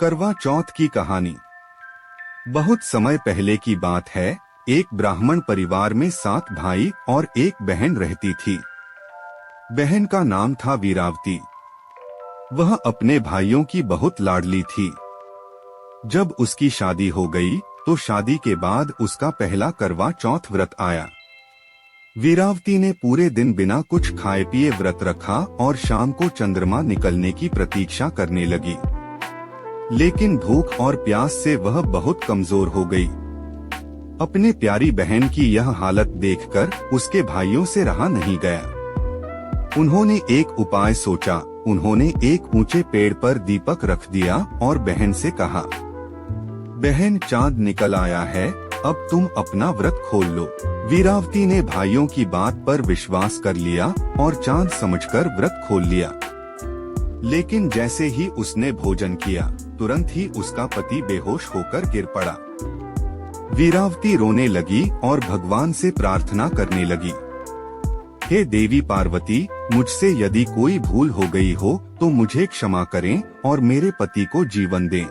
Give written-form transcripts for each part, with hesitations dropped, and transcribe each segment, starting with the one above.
करवा चौथ की कहानी। बहुत समय पहले की बात है। एक ब्राह्मण परिवार में 7 भाई और एक बहन रहती थी। बहन का नाम था वीरावती। वह अपने भाइयों की बहुत लाडली थी। जब उसकी शादी हो गई तो शादी के बाद उसका पहला करवा चौथ व्रत आया। वीरावती ने पूरे दिन बिना कुछ खाए पिए व्रत रखा और शाम को चंद्रमा निकलने की प्रतीक्षा करने लगी। लेकिन भूख और प्यास से वह बहुत कमजोर हो गई। अपने प्यारी बहन की यह हालत देखकर उसके भाइयों से रहा नहीं गया। उन्होंने एक उपाय सोचा। उन्होंने एक ऊंचे पेड़ पर दीपक रख दिया और बहन से कहा, बहन, चांद निकल आया है, अब तुम अपना व्रत खोल लो। वीरावती ने भाइयों की बात पर विश्वास कर लिया और चांद समझकर व्रत खोल लिया। लेकिन जैसे ही उसने भोजन किया, तुरंत ही उसका पति बेहोश होकर गिर पड़ा। वीरावती रोने लगी और भगवान से प्रार्थना करने लगी, हे देवी पार्वती, मुझसे यदि कोई भूल हो गई हो तो मुझे क्षमा करें और मेरे पति को जीवन दें।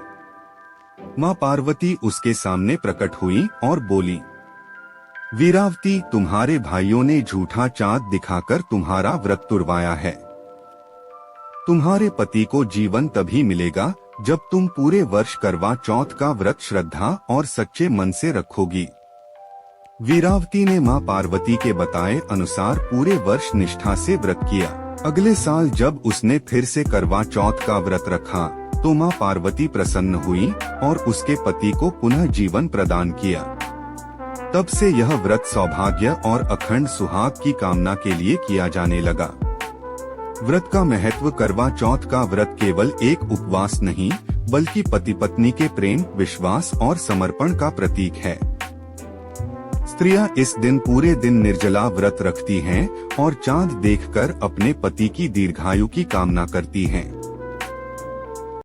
माँ पार्वती उसके सामने प्रकट हुई और बोली, वीरावती, तुम्हारे भाइयों ने झूठा चांद दिखाकर तुम्हारा व्रत तुड़वाया है। तुम्हारे पति को जीवन तभी मिलेगा जब तुम पूरे वर्ष करवा चौथ का व्रत श्रद्धा और सच्चे मन से रखोगी। वीरावती ने माँ पार्वती के बताए अनुसार पूरे वर्ष निष्ठा से व्रत किया। अगले साल जब उसने फिर से करवा चौथ का व्रत रखा तो माँ पार्वती प्रसन्न हुई और उसके पति को पुनः जीवन प्रदान किया। तब से यह व्रत सौभाग्य और अखंड सुहाग की कामना के लिए किया जाने लगा। व्रत का महत्व। करवा चौथ का व्रत केवल एक उपवास नहीं, बल्कि पति पत्नी के प्रेम, विश्वास और समर्पण का प्रतीक है। स्त्रियां इस दिन पूरे दिन निर्जला व्रत रखती हैं और चांद देखकर अपने पति की दीर्घायु की कामना करती हैं।